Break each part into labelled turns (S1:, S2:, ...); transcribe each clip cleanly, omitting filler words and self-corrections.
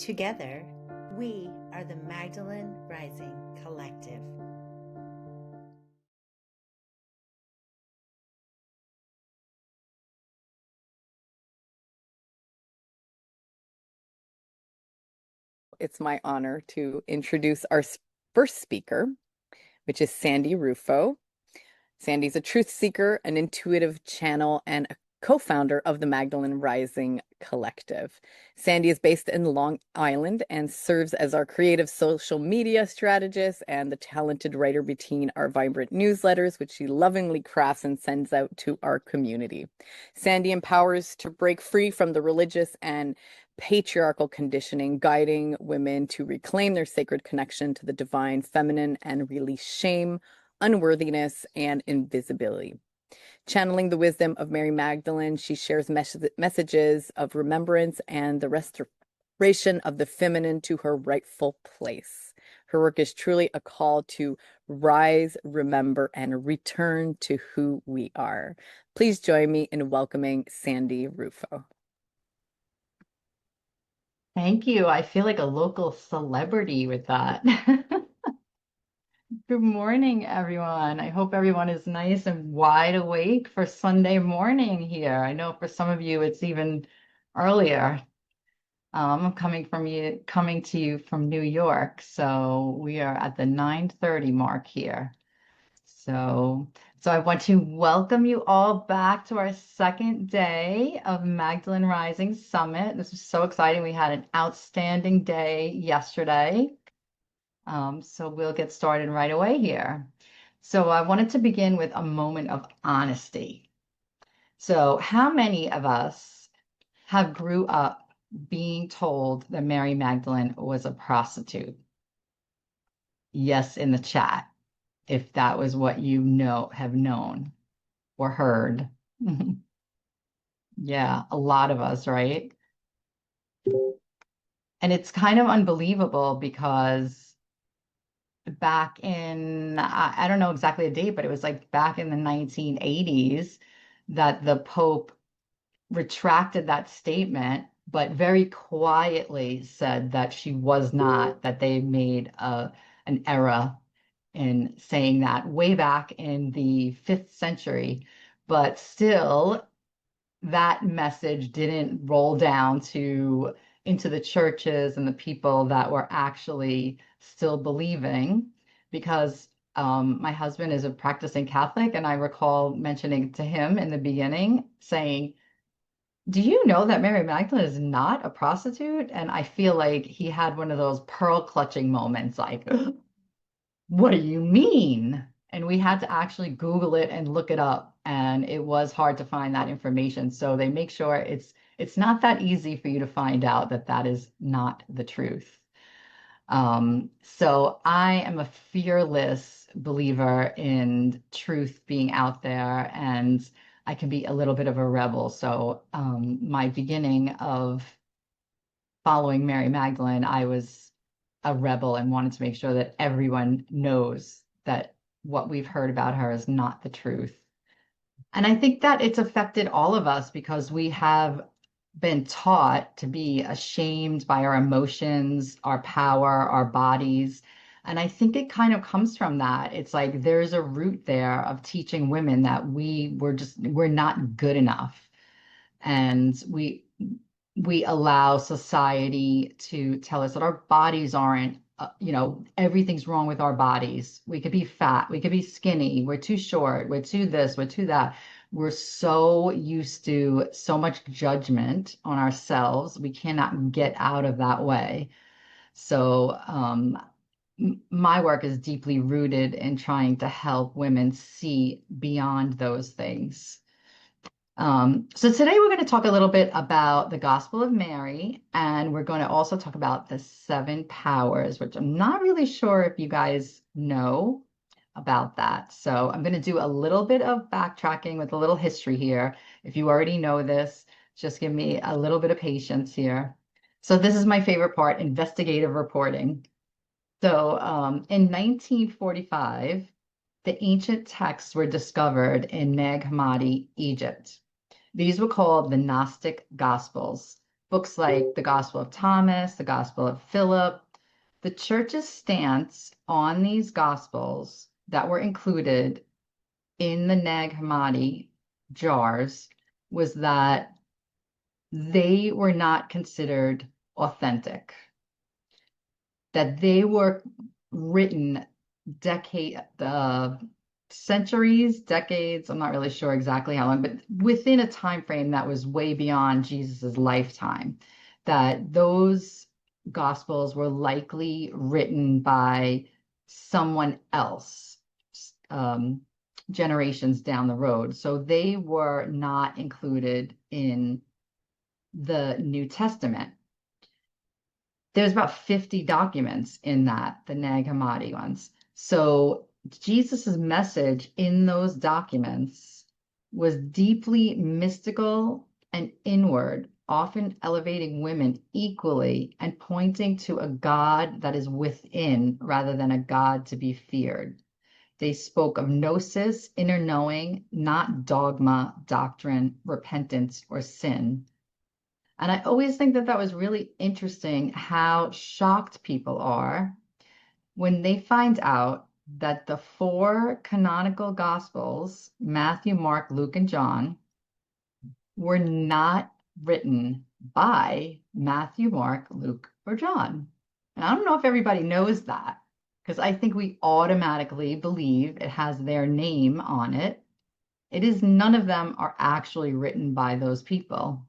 S1: Together, we are the Magdalene Rising Collective.
S2: It's my honor to introduce our first speaker, which is Sandi Rufo. Sandi's a truth seeker, an intuitive channel, and a co-founder of the Magdalene Rising Collective. Sandi is based in Long Island and serves as our creative social media strategist and the talented writer between our vibrant newsletters, which she lovingly crafts and sends out to our community. Sandi empowers to break free from the religious and patriarchal conditioning, guiding women to reclaim their sacred connection to the divine feminine and release shame, unworthiness, and invisibility. Channeling the wisdom of Mary Magdalene, she shares messages of remembrance and the restoration of the feminine to her rightful place. Her work is truly a call to rise, remember, and return to who we are. Please join me in welcoming Sandi Rufo.
S3: Thank you. I feel like a local celebrity with that. Good morning, everyone. I hope everyone is nice and wide awake for Sunday morning here. I know for some of you it's even earlier. I'm coming to you from New York, so we are at the 9:30 mark here. So I want to welcome you all back to our second day of Magdalene Rising Summit. This is so exciting. We had an outstanding day yesterday. So we'll get started right away here. So I wanted to begin with a moment of honesty. So how many of us have grew up being told that Mary Magdalene was a prostitute? Yes, in the chat, if that was what have known or heard. Yeah, a lot of us, right? And it's kind of unbelievable because back in, I don't know exactly the date, but it was like back in the 1980s that the Pope retracted that statement, but very quietly said that she was not, that they made an error in saying that way back in the 5th century. But still, that message didn't roll down into the churches and the people that were actually still believing, because my husband is a practicing Catholic, and I recall mentioning to him in the beginning, saying, do you know that Mary Magdalene is not a prostitute? And I feel like he had one of those pearl clutching moments, like, what do you mean? And we had to actually Google it and look it up, and it was hard to find that information. So they make sure it's not that easy for you to find out that that is not the truth. So I am a fearless believer in truth being out there, and I can be a little bit of a rebel. So my beginning of following Mary Magdalene, I was a rebel and wanted to make sure that everyone knows that what we've heard about her is not the truth. And I think that it's affected all of us because we have been taught to be ashamed by our emotions, our power, our bodies. And I think it kind of comes from that. It's like there's a root there of teaching women that we're not good enough. And we allow society to tell us that our bodies aren't, everything's wrong with our bodies. We could be fat, we could be skinny, we're too short, we're too this, we're too that. We're so used to so much judgment on ourselves, we cannot get out of that way. So my work is deeply rooted in trying to help women see beyond those things. So today we're going to talk a little bit about the Gospel of Mary, and we're going to also talk about the 7 powers, which I'm not really sure if you guys know about that. So I'm going to do a little bit of backtracking with a little history here. If you already know this, just give me a little bit of patience here. So this is my favorite part, investigative reporting. So in 1945, the ancient texts were discovered in Nag Hammadi, Egypt. These were called the Gnostic Gospels. books like the Gospel of Thomas, the Gospel of Philip. The church's stance on these gospels that were included in the Nag Hammadi jars was that they were not considered authentic, that they were written centuries, decades, I'm not really sure exactly how long, but within a time frame that was way beyond Jesus's lifetime, that those gospels were likely written by someone else, generations down the road. So they were not included in the New Testament. There's about 50 documents in that, the Nag Hammadi ones. So Jesus's message in those documents was deeply mystical and inward, often elevating women equally and pointing to a God that is within rather than a God to be feared. They spoke of gnosis, inner knowing, not dogma, doctrine, repentance, or sin. And I always think that that was really interesting how shocked people are when they find out that the 4 canonical gospels, Matthew, Mark, Luke, and John, were not written by Matthew, Mark, Luke, or John. And I don't know if everybody knows that, because I think we automatically believe it has their name on it. It is, none of them are actually written by those people.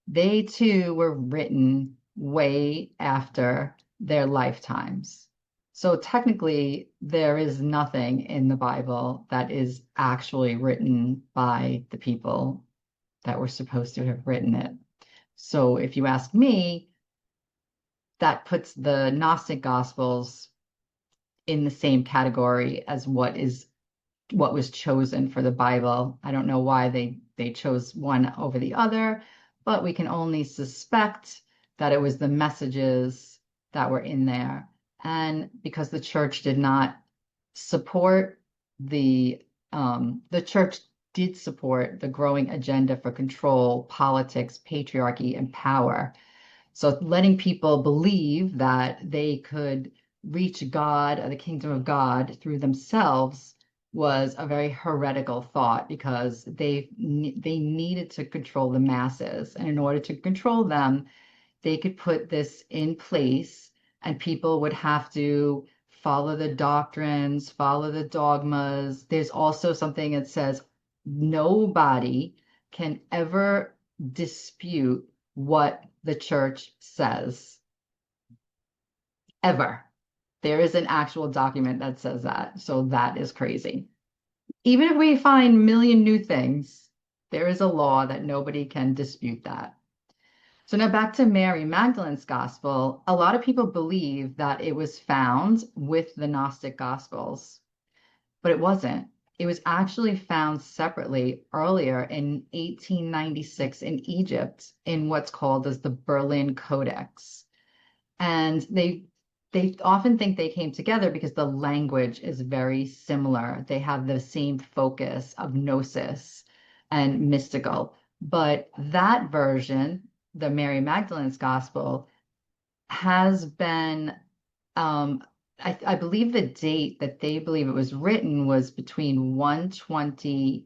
S3: They too were written way after their lifetimes. So technically, there is nothing in the Bible that is actually written by the people that were supposed to have written it. So if you ask me, that puts the Gnostic Gospels in the same category as what was chosen for the Bible. I don't know why they chose one over the other, but we can only suspect that it was the messages that were in there. And because the church did not support the church did support the growing agenda for control, politics, patriarchy, and power. So letting people believe that they could reach God or the kingdom of God through themselves was a very heretical thought, because they needed to control the masses. And in order to control them, they could put this in place, and people would have to follow the doctrines, follow the dogmas. There's also something that says nobody can ever dispute what the church says. Ever. There is an actual document that says that. So that is crazy. Even if we find a million new things, there is a law that nobody can dispute that. So now back to Mary Magdalene's gospel. A lot of people believe that it was found with the Gnostic gospels, but it wasn't. It was actually found separately earlier in 1896 in Egypt in what's called as the Berlin Codex. And they often think they came together because the language is very similar. They have the same focus of gnosis and mystical. But that version, the Mary Magdalene's gospel, has been, I believe the date that they believe it was written was between 120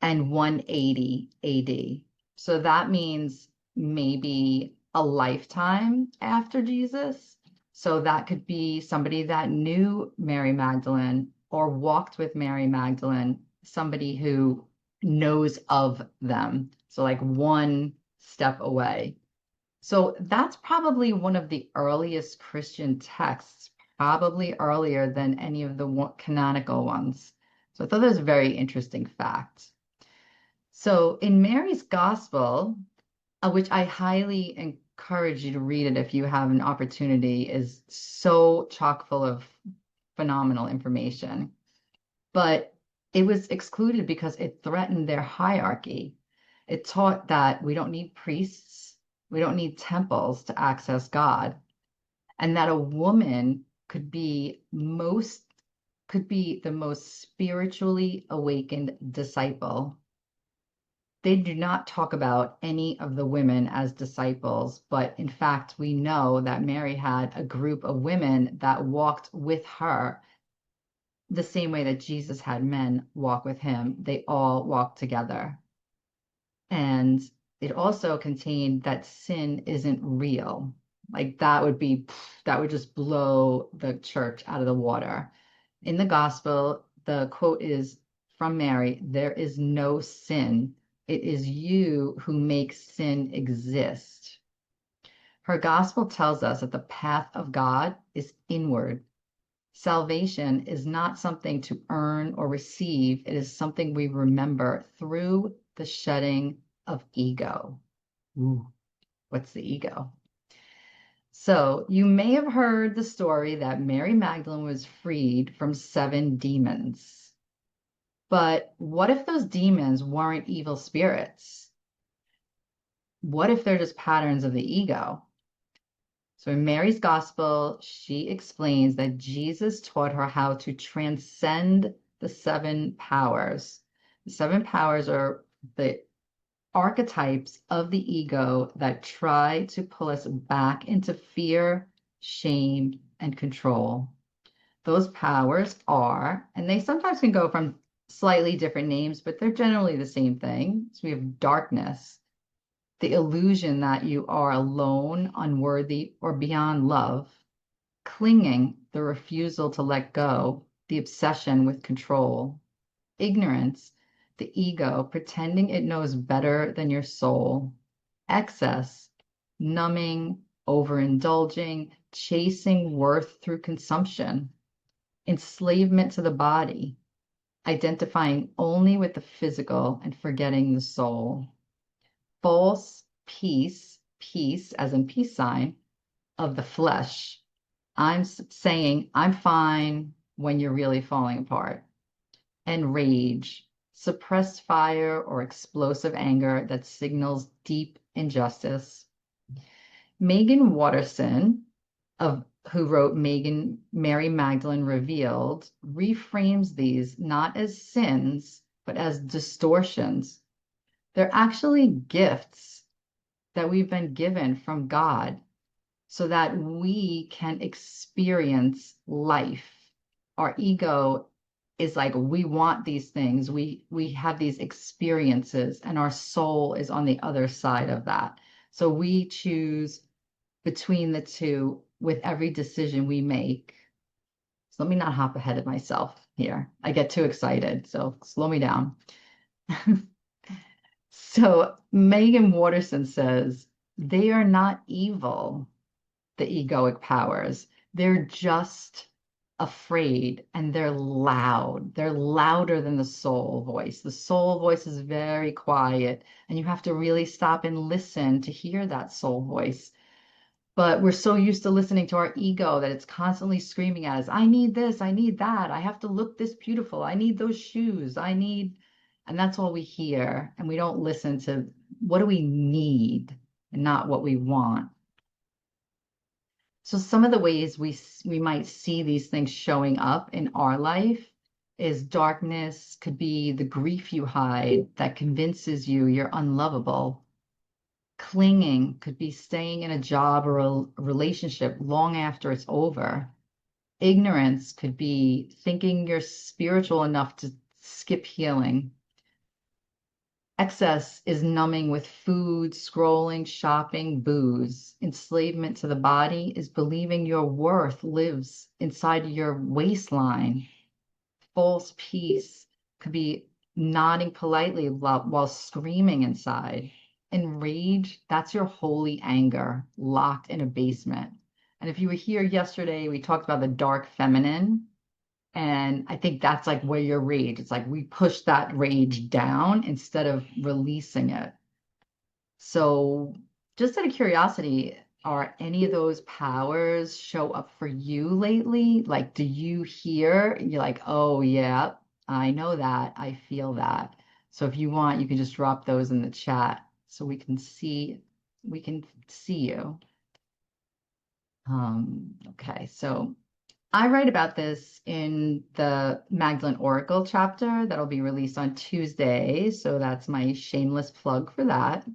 S3: and 180 AD. So that means maybe a lifetime after Jesus. So that could be somebody that knew Mary Magdalene or walked with Mary Magdalene, somebody who knows of them. So like one step away. So that's probably one of the earliest Christian texts, probably earlier than any of the canonical ones. So I thought that was a very interesting fact. So in Mary's Gospel, which I highly encourage you to read it if you have an opportunity, is so chock full of phenomenal information. But it was excluded because it threatened their hierarchy. It taught that we don't need priests, we don't need temples to access God, and that a woman could be the most spiritually awakened disciple. They do not talk about any of the women as disciples, but in fact, we know that Mary had a group of women that walked with her the same way that Jesus had men walk with him. They all walked together. And it also contained that sin isn't real. Like that would just blow the church out of the water. In the gospel, the quote is from Mary, "There is no sin. It is you who make sin exist." Her gospel tells us that the path of God is inward. Salvation is not something to earn or receive. It is something we remember through the shedding of ego. Ooh, what's the ego? So you may have heard the story that Mary Magdalene was freed from 7 demons. But what if those demons weren't evil spirits? What if they're just patterns of the ego? So in Mary's gospel, she explains that Jesus taught her how to transcend the 7 powers. The 7 powers are the archetypes of the ego that try to pull us back into fear, shame, and control. Those powers are, and they sometimes can go from slightly different names, but they're generally the same thing. So we have darkness, the illusion that you are alone, unworthy, or beyond love. Clinging, the refusal to let go, the obsession with control. Ignorance, the ego pretending it knows better than your soul. Excess, numbing, overindulging, chasing worth through consumption. Enslavement to the body, identifying only with the physical and forgetting the soul. False peace, peace as in peace sign, of the flesh. I'm saying I'm fine when you're really falling apart. And rage, suppressed fire or explosive anger that signals deep injustice. Megan Watterson, who wrote Mary Magdalene Revealed, reframes these not as sins, but as distortions. They're actually gifts that we've been given from God so that we can experience life. Our ego is like, we want these things. We have these experiences, and our soul is on the other side of that. So we choose between the two with every decision we make. So let me not hop ahead of myself here. I get too excited, so slow me down. So Megan Watterson says, they are not evil, the egoic powers. They're just afraid, and they're loud. They're louder than the soul voice. The soul voice is very quiet, and you have to really stop and listen to hear that soul voice. But we're so used to listening to our ego that it's constantly screaming at us, I need this, I need that, I have to look this beautiful, I need those shoes, and that's all we hear. And we don't listen to what do we need and not what we want. So some of the ways we might see these things showing up in our life is darkness could be the grief you hide that convinces you you're unlovable. Clinging could be staying in a job or a relationship long after it's over. Ignorance could be thinking you're spiritual enough to skip healing. Excess is numbing with food, scrolling, shopping, booze. Enslavement to the body is believing your worth lives inside your waistline. False peace could be nodding politely while screaming inside. And rage, that's your holy anger locked in a basement. And if you were here yesterday, we talked about the dark feminine. And I think that's like where your rage, it's like we push that rage down instead of releasing it. So just out of curiosity, are any of those powers show up for you lately? Like, do you hear, you're like, oh yeah, I know that, I feel that. So if you want, you can just drop those in the chat so we can see you. Okay, so I write about this in the Magdalene Oracle chapter that'll be released on Tuesday. So that's my shameless plug for that.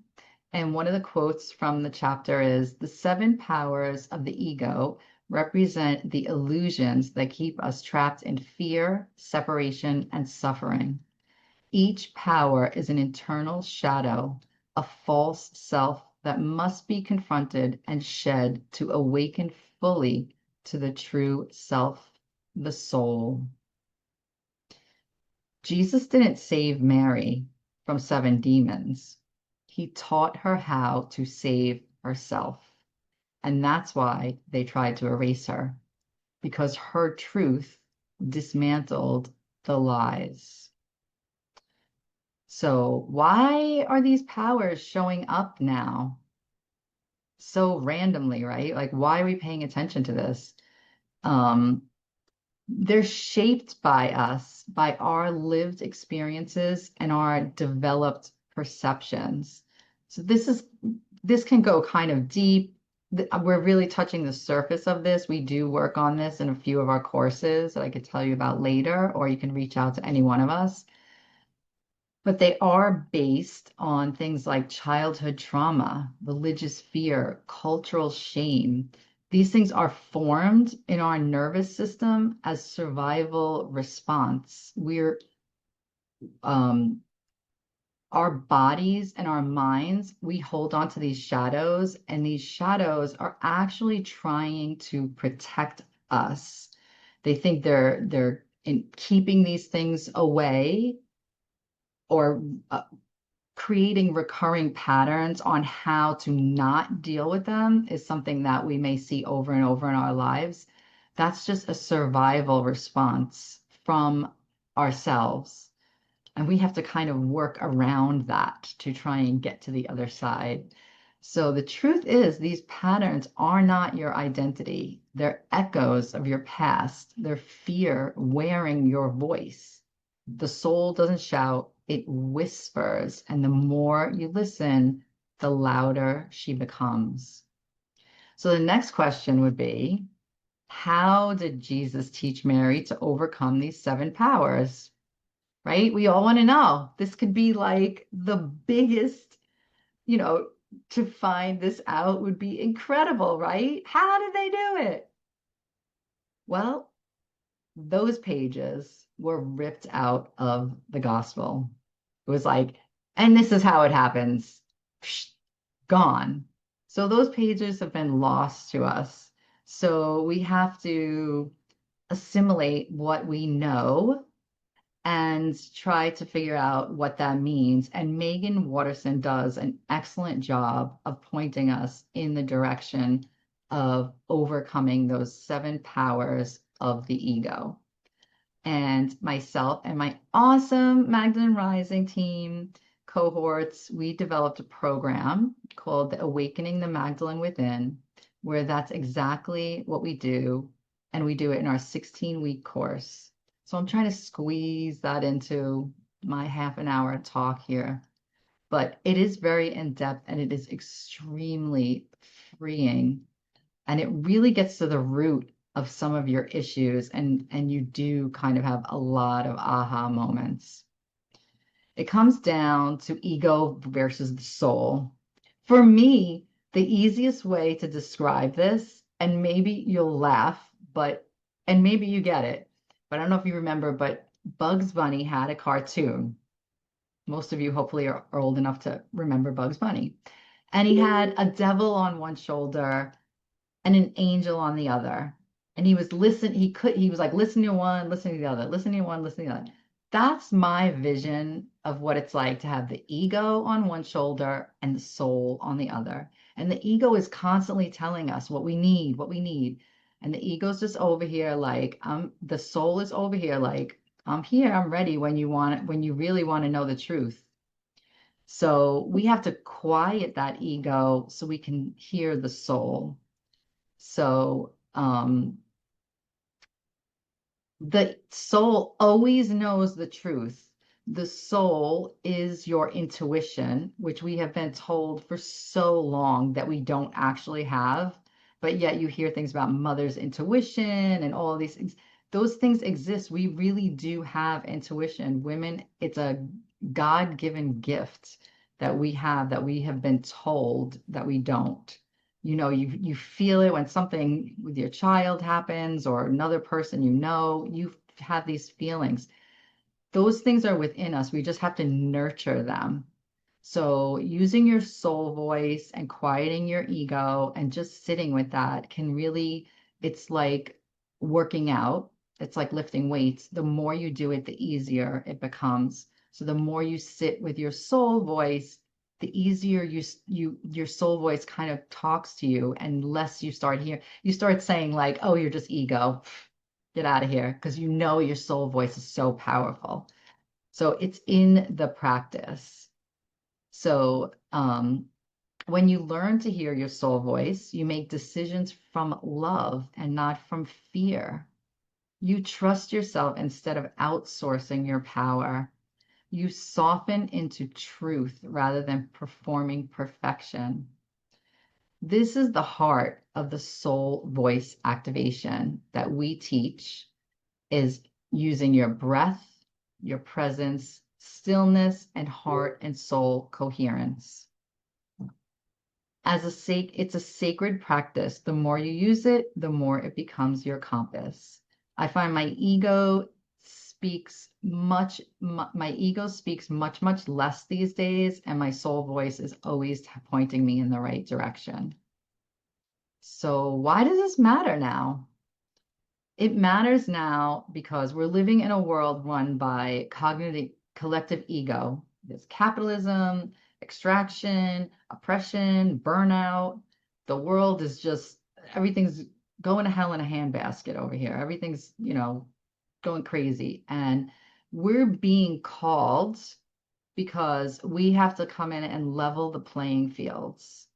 S3: And one of the quotes from the chapter is, "The seven powers of the ego represent the illusions that keep us trapped in fear, separation, and suffering. Each power is an internal shadow, a false self that must be confronted and shed to awaken fully to the true self, the soul." Jesus didn't save Mary from seven demons. He taught her how to save herself. And that's why they tried to erase her, because her truth dismantled the lies. So why are these powers showing up now so randomly, right? Like, why are we paying attention to this? They're shaped by us, by our lived experiences and our developed perceptions. So this can go kind of deep. We're really touching the surface of this. We do work on this in a few of our courses that I could tell you about later, or you can reach out to any one of us. But they are based on things like childhood trauma, religious fear, cultural shame. These things are formed in our nervous system as survival response. Our bodies and our minds, we hold on to these shadows, and these shadows are actually trying to protect us. They think they're in keeping these things away, or creating recurring patterns on how to not deal with them is something that we may see over and over in our lives. That's just a survival response from ourselves. And we have to kind of work around that to try and get to the other side. So the truth is, these patterns are not your identity. They're echoes of your past. They're fear wearing your voice. The soul doesn't shout, it whispers. And the more you listen, the louder she becomes. So the next question would be, how did Jesus teach Mary to overcome these seven powers? Right? We all want to know. This could be like the biggest, to find this out would be incredible, right? How did they do it? Well, those pages were ripped out of the gospel. It was like, and this is how it happens. Psh, gone. So those pages have been lost to us. So we have to assimilate what we know and try to figure out what that means. And Megan Watterson does an excellent job of pointing us in the direction of overcoming those seven powers of the ego. And myself and my awesome Magdalene Rising team cohorts, we developed a program called the Awakening the Magdalene Within, where that's exactly what we do. And we do it in our 16-week course. So I'm trying to squeeze that into my half an hour talk here. But it is very in-depth and it is extremely freeing. And it really gets to the root of some of your issues. And you do kind of have a lot of aha moments. It comes down to ego versus the soul. For me, the easiest way to describe this, and maybe you'll laugh, and maybe you get it, but I don't know if you remember, but Bugs Bunny had a cartoon. Most of you hopefully are old enough to remember Bugs Bunny. And he had a devil on one shoulder and an angel on the other. And he was like listening to one, listening to the other, listening to one, listening to the other. That's my vision of what it's like to have the ego on one shoulder and the soul on the other. And the ego is constantly telling us what we need, what we need. And the ego's just over here like, the soul is over here like, I'm here, I'm ready when you want it, when you really want to know the truth. So we have to quiet that ego so we can hear the soul. So the soul always knows the truth. The soul is your intuition, which we have been told for so long that we don't actually have. but yet you hear things about mother's intuition and all of these things. Those things exist. We really do have intuition. Women, it's a God-given gift that we have been told that we don't. You know, you feel it when something with your child happens or another person you have these feelings. Those things are within us. We just have to nurture them. So using your soul voice and quieting your ego and just sitting with that can really, it's like working out. It's like lifting weights. The more you do it, the easier it becomes. So the more you sit with your soul voice, the easier your soul voice kind of talks to you, and less you start saying like, oh, you're just ego. Get out of here, because you know your soul voice is so powerful. So it's in the practice. So when you learn to hear your soul voice, you make decisions from love and not from fear. You trust yourself instead of outsourcing your power. You soften into truth rather than performing perfection. This is the heart of the soul voice activation that we teach, is using your breath, your presence, stillness, and heart and soul coherence. It's a sacred practice. The more you use it, the more it becomes your compass. I find my ego speaks much less these days, and my soul voice is always pointing me in the right direction. So why does this matter now? It matters now because we're living in a world run by cognitive collective ego. There's capitalism, extraction, oppression, burnout. The world is just, everything's going to hell in a handbasket over here. Everything's, going crazy. And we're being called because we have to come in and level the playing fields.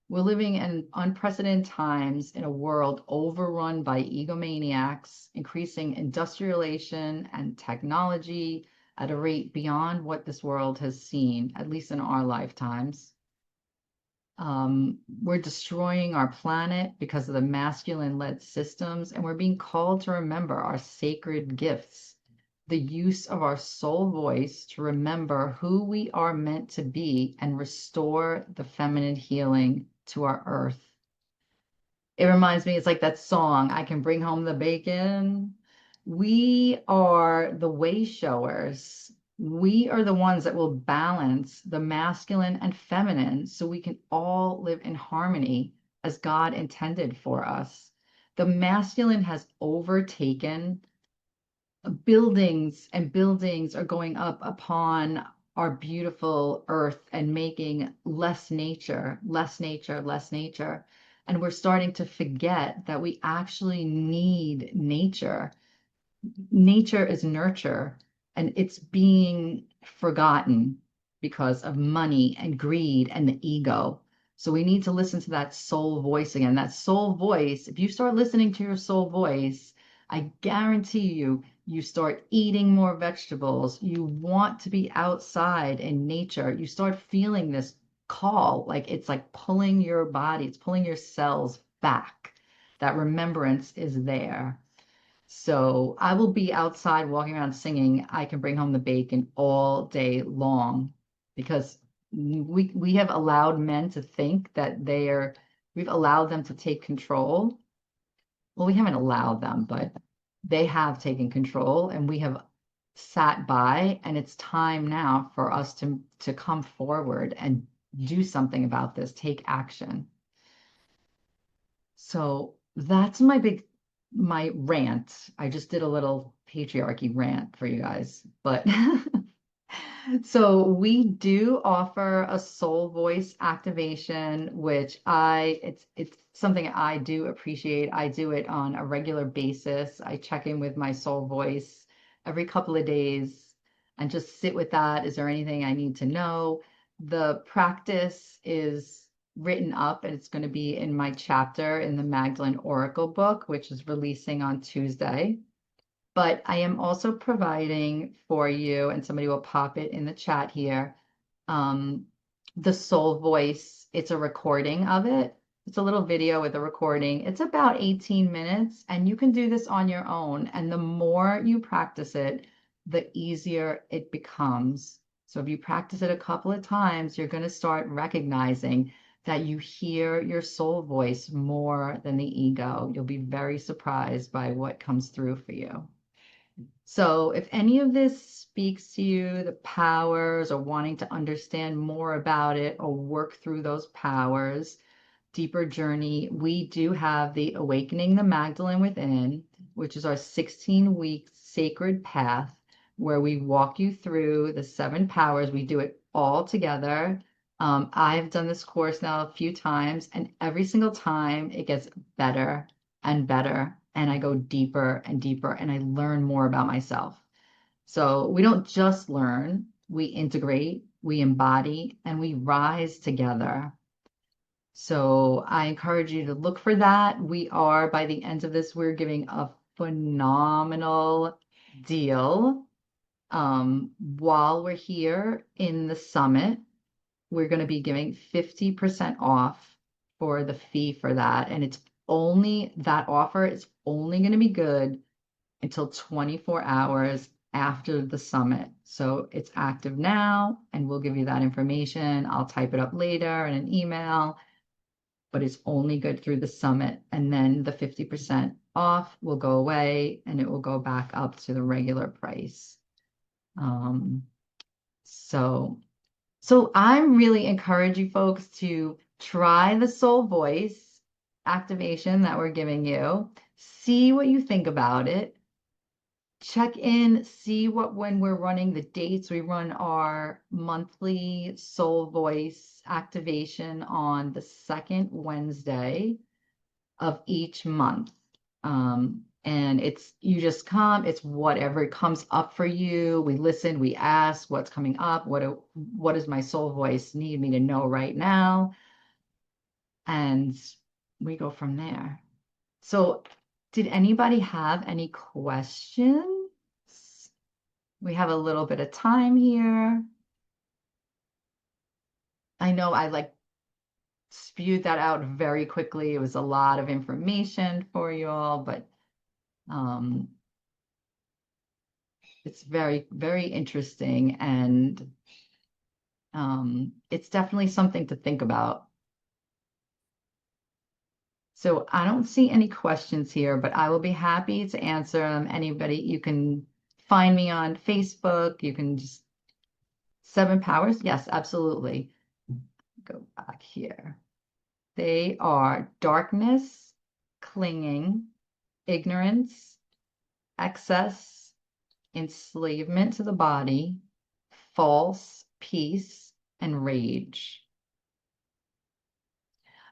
S3: We're living in unprecedented times in a world overrun by egomaniacs, increasing industrialization and technology at a rate beyond what this world has seen, at least in our lifetimes. We're destroying our planet because of the masculine-led systems, and we're being called to remember our sacred gifts, the use of our soul voice to remember who we are meant to be and restore the feminine healing to our earth. It reminds me, it's like that song, I Can Bring Home the Bacon. We are the way showers. We are the ones that will balance the masculine and feminine so we can all live in harmony as God intended for us. The masculine has overtaken buildings, and buildings are going up upon our beautiful earth and making less nature, less nature, less nature. And we're starting to forget that we actually need nature. Nature is nurture, and it's being forgotten because of money and greed and the ego. So we need to listen to that soul voice again. That soul voice, if you start listening to your soul voice, I guarantee you start eating more vegetables. You want to be outside in nature. You start feeling this call, like it's like pulling your body, it's pulling your cells back. That remembrance is there. So I will be outside walking around singing I Can Bring Home the Bacon all day long, because we have allowed men to think that we've allowed them to take control. Well, we haven't allowed them, but they have taken control, and we have sat by, and it's time now for us to come forward and do something about this, take action. So that's my rant. I just did a little patriarchy rant for you guys, but so we do offer a soul voice activation, which it's something I do appreciate. I do it on a regular basis. I check in with my soul voice every couple of days and just sit with that. Is there anything I need to know? The practice is written up, and it's going to be in my chapter in the Magdalene Oracle book, which is releasing on Tuesday. But I am also providing for you, and somebody will pop it in the chat here, the soul voice. It's a recording of it. It's a little video with a recording. It's about 18 minutes, and you can do this on your own. And the more you practice it, the easier it becomes. So if you practice it a couple of times, you're going to start recognizing that you hear your soul voice more than the ego. You'll be very surprised by what comes through for you. So if any of this speaks to you, the powers, or wanting to understand more about it or work through those powers, deeper journey, we do have the Awakening the Magdalene Within, which is our 16-week sacred path where we walk you through the 7 powers. We do it all together. I've done this course now a few times, and every single time it gets better and better, and I go deeper and deeper, and I learn more about myself. So we don't just learn, we integrate, we embody, and we rise together. So I encourage you to look for that. We are, by the end of this, we're giving a phenomenal deal. While we're here in the summit, we're going to be giving 50% off for the fee for that. And it's only, that offer is only going to be good until 24 hours after the summit. So it's active now, and we'll give you that information. I'll type it up later in an email, but it's only good through the summit. And then the 50% off will go away, and it will go back up to the regular price. So I'm really encourage you folks to try the soul voice activation that we're giving you. See what you think about it. Check in, see what, when we're running the dates, we run our monthly soul voice activation on the 2nd Wednesday of each month. And it's, you just come, it's whatever comes up for you. We listen, we ask what's coming up. What does my soul voice need me to know right now? And we go from there. So did anybody have any questions? We have a little bit of time here. I know I like spewed that out very quickly. It was a lot of information for you all, but it's very, very interesting, and it's definitely something to think about. So I don't see any questions here, but I will be happy to answer them. Anybody, you can find me on Facebook. You can just 7 powers. Yes, absolutely. Go back here. They are darkness, clinging, ignorance, excess, enslavement to the body, false peace, and rage.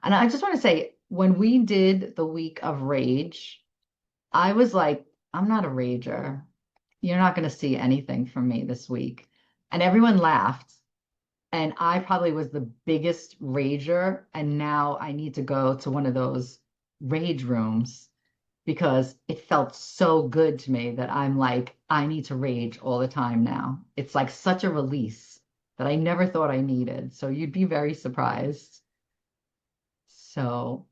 S3: And I just want to say, when we did the week of rage, I was like, I'm not a rager. You're not going to see anything from me this week. And everyone laughed. And I probably was the biggest rager. And now I need to go to one of those rage rooms because it felt so good to me that I'm like, I need to rage all the time now. It's like such a release that I never thought I needed. So you'd be very surprised. So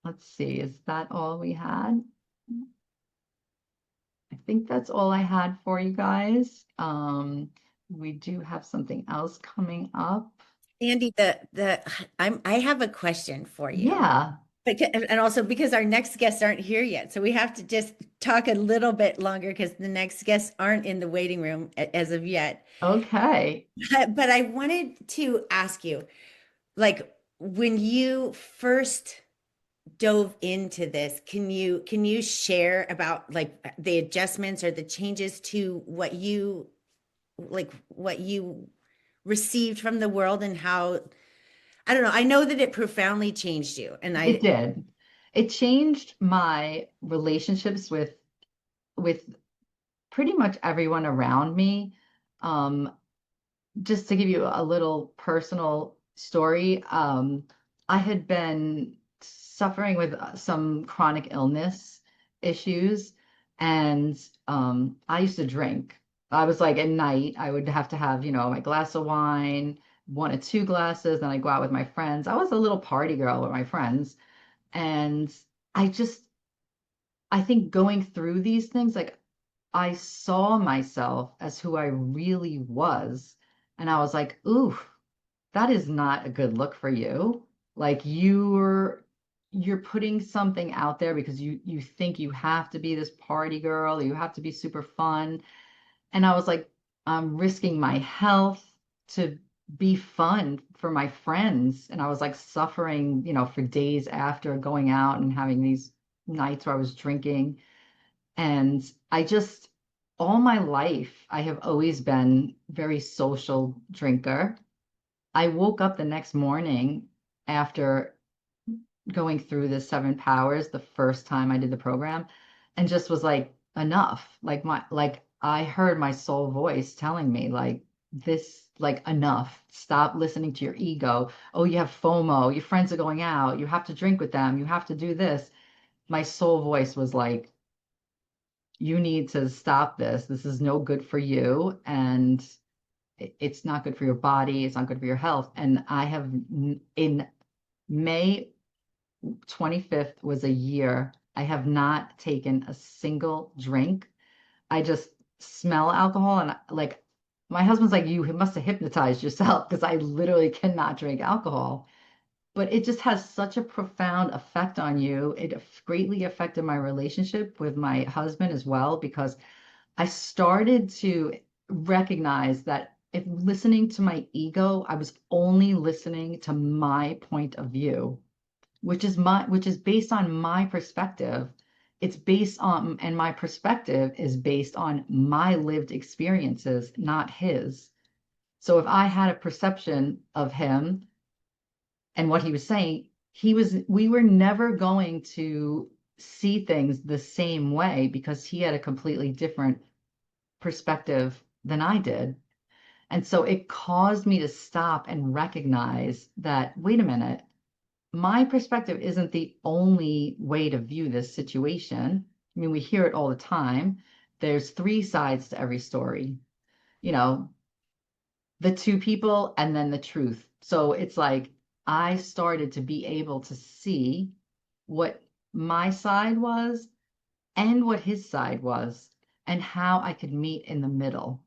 S3: let's see, is that all we had? I think that's all I had for you guys. We do have something else coming up.
S1: Andy, I have a question for you.
S3: Yeah.
S1: And also because our next guests aren't here yet. So we have to just talk a little bit longer because the next guests aren't in the waiting room as of yet.
S3: Okay.
S1: But I wanted to ask you, like, when you first dove into this, can you share about like the adjustments or the changes to what you received from the world and how, I don't know, I know that it profoundly changed you, and
S3: It did. It changed my relationships with pretty much everyone around me. Just to give you a little personal story, I had been suffering with some chronic illness issues, and I used to drink. I was like, at night, I would have to have, my glass of wine, one or two glasses, then I go out with my friends. I was a little party girl with my friends. And I just, I think going through these things, like I saw myself as who I really was. And I was like, ooh, that is not a good look for you. Like you're putting something out there because you think you have to be this party girl, or you have to be super fun. And I was like, I'm risking my health to be fun for my friends. And I was like suffering, for days after going out and having these nights where I was drinking. And I just, all my life, I have always been very social drinker. I woke up the next morning after going through the 7 powers the first time I did the program and just was like, enough. Like I heard my soul voice telling me like this, like enough. Stop listening to your ego. Oh, you have FOMO. Your friends are going out. You have to drink with them. You have to do this. My soul voice was like, you need to stop this. This is no good for you. And it's not good for your body. It's not good for your health. And I have in May 25th was a year. I have not taken a single drink. I just smell alcohol and like my husband's like, you must have hypnotized yourself because I literally cannot drink alcohol. But it just has such a profound effect on you. It greatly affected my relationship with my husband as well because I started to recognize that if listening to my ego, I was only listening to my point of view, which is based on my perspective. It's based on, and my perspective is based on my lived experiences, not his. So if I had a perception of him and what he was saying, we were never going to see things the same way because he had a completely different perspective than I did. And so it caused me to stop and recognize that, wait a minute, my perspective isn't the only way to view this situation. I mean, we hear it all the time. There's three sides to every story, you know, the two people and then the truth. So it's like I started to be able to see what my side was and what his side was and how I could meet in the middle.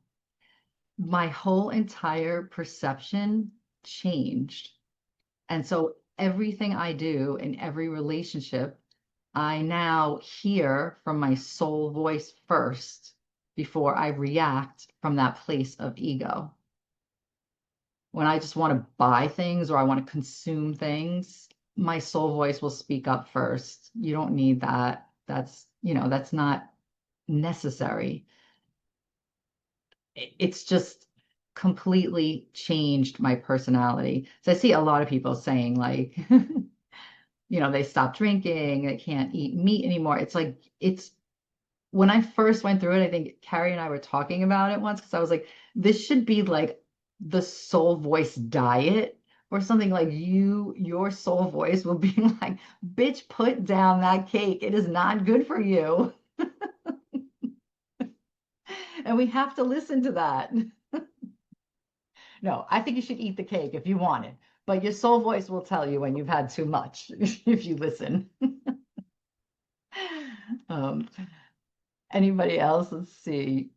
S3: My whole entire perception changed. And so everything I do in every relationship, I now hear from my soul voice first before I react from that place of ego. When I just want to buy things or I want to consume things, my soul voice will speak up first. You don't need that. That's not necessary. It's just completely changed my personality. So I see a lot of people saying like, they stop drinking, they can't eat meat anymore. It's like, when I first went through it, I think Carrie and I were talking about it once because I was like, this should be like the soul voice diet or something. Like your soul voice will be like, bitch, put down that cake. It is not good for you. And we have to listen to that. No, I think you should eat the cake if you want it, but your soul voice will tell you when you've had too much if you listen. Um, Anybody else? Let's see.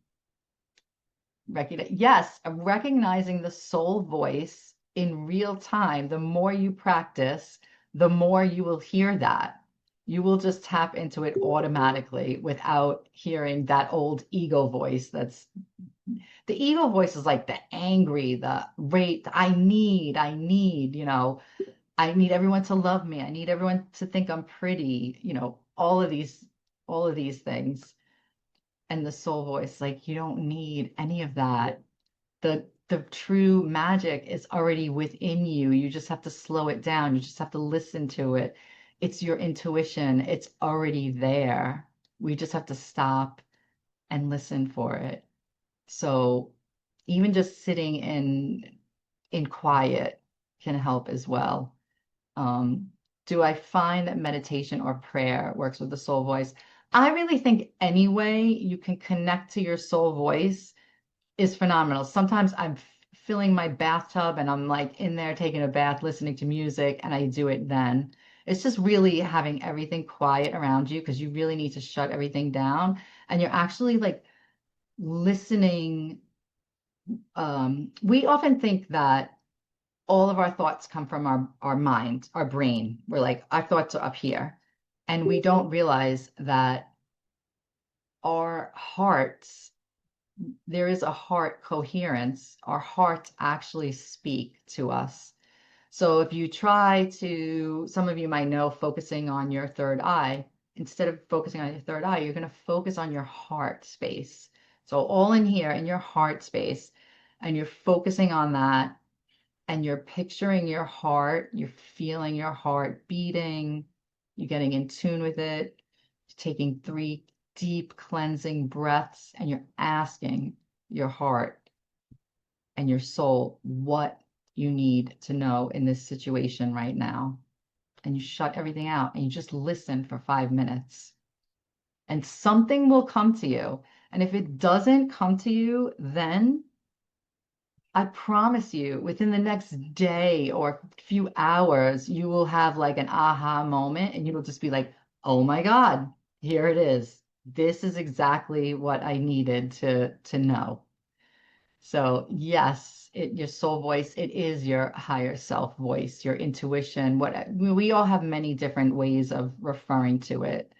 S3: Yes, recognizing the soul voice in real time. The more you practice, the more you will hear that. You will just tap into it automatically without hearing that old ego voice. The ego voice is like the angry, the rate, I need, I need everyone to love me. I need everyone to think I'm pretty, all of these things. And the soul voice, like, you don't need any of that. The true magic is already within you. You just have to slow it down. You just have to listen to it. It's your intuition. It's already there. We just have to stop and listen for it. So even just sitting in quiet can help as well. Do I find that meditation or prayer works with the soul voice? I really think any way you can connect to your soul voice is phenomenal. Sometimes I'm filling my bathtub and I'm like in there taking a bath, listening to music, and I do it then. It's just really having everything quiet around you because you really need to shut everything down. And you're actually like listening. We often think that all of our thoughts come from our mind, our brain. We're like, our thoughts are up here. And we don't realize that our hearts, there is a heart coherence. Our hearts actually speak to us. So if you try to, some of you might know, focusing on your third eye, instead of focusing on your third eye, you're going to focus on your heart space. So all in here in your heart space, and you're focusing on that, and you're picturing your heart, you're feeling your heart beating, you're getting in tune with it, taking 3 deep cleansing breaths, and you're asking your heart and your soul what you need to know in this situation right now. And you shut everything out and you just listen for 5 minutes. And something will come to you. And if it doesn't come to you, then I promise you, within the next day or few hours, you will have like an aha moment and you will just be like, oh my God, here it is. This is exactly what I needed to know. So yes, your soul voice, it is your higher self voice, your intuition. We all have many different ways of referring to it.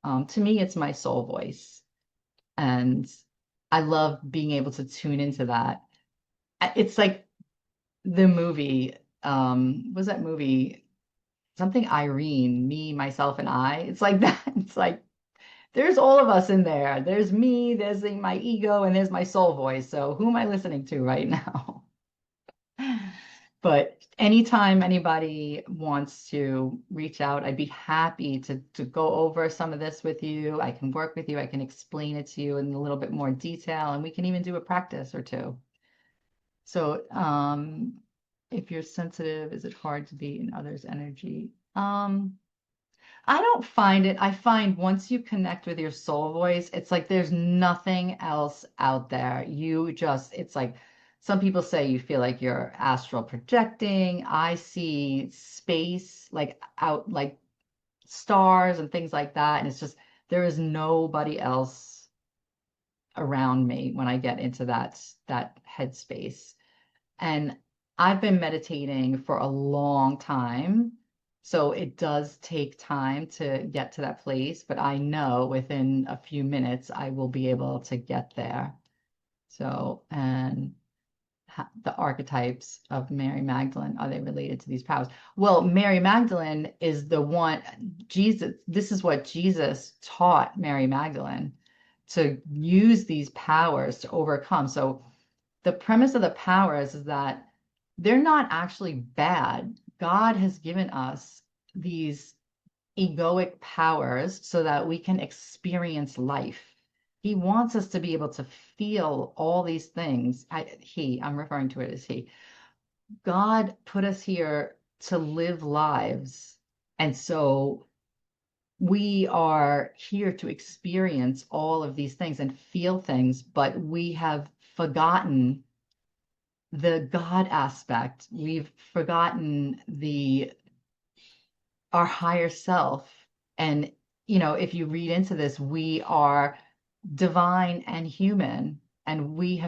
S3: To me, it's my soul voice. And I love being able to tune into that. It's like the movie, was that movie? Something Irene, Me, Myself, and I. It's like that. It's like there's all of us in there. There's me, there's my ego, and there's my soul voice. So who am I listening to right now? But anytime anybody wants to reach out, I'd be happy to go over some of this with you. I can work with you. I can explain it to you in a little bit more detail, and we can even do a practice or two. So if you're sensitive, is it hard to be in others' energy? I don't find it. I find once you connect with your soul voice, it's like there's nothing else out there. It's like some people say you feel like you're astral projecting. I see space like out, like stars and things like that. And it's just, there is nobody else around me when I get into that headspace. And I've been meditating for a long time. So it does take time to get to that place, but I know within a few minutes I will be able to get there. So, and the archetypes of Mary Magdalene, are they related to these powers? Well, Mary Magdalene is the one, Jesus, this is what Jesus taught Mary Magdalene, to use these powers to overcome. So the premise of the powers is that they're not actually bad. God has given us these egoic powers so that we can experience life. He wants us to be able to feel all these things. I'm referring to it as he. God put us here to live lives. And so we are here to experience all of these things and feel things, but we have forgotten the God aspect. We've forgotten our higher self. And, if you read into this, we are divine and human, and we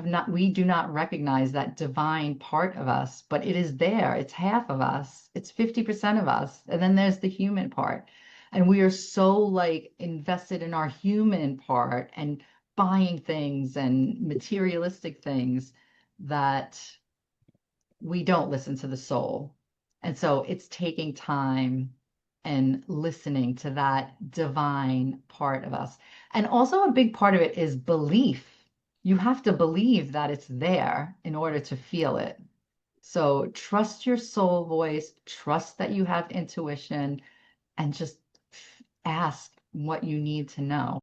S3: do not recognize that divine part of us, but it is there. It's half of us. It's 50% of us. And then there's the human part. And we are so like invested in our human part and buying things and materialistic things that we don't listen to the soul. And so it's taking time and listening to that divine part of us. And also a big part of it is belief. You have to believe that it's there in order to feel it. So trust your soul voice, trust that you have intuition, and just ask what you need to know.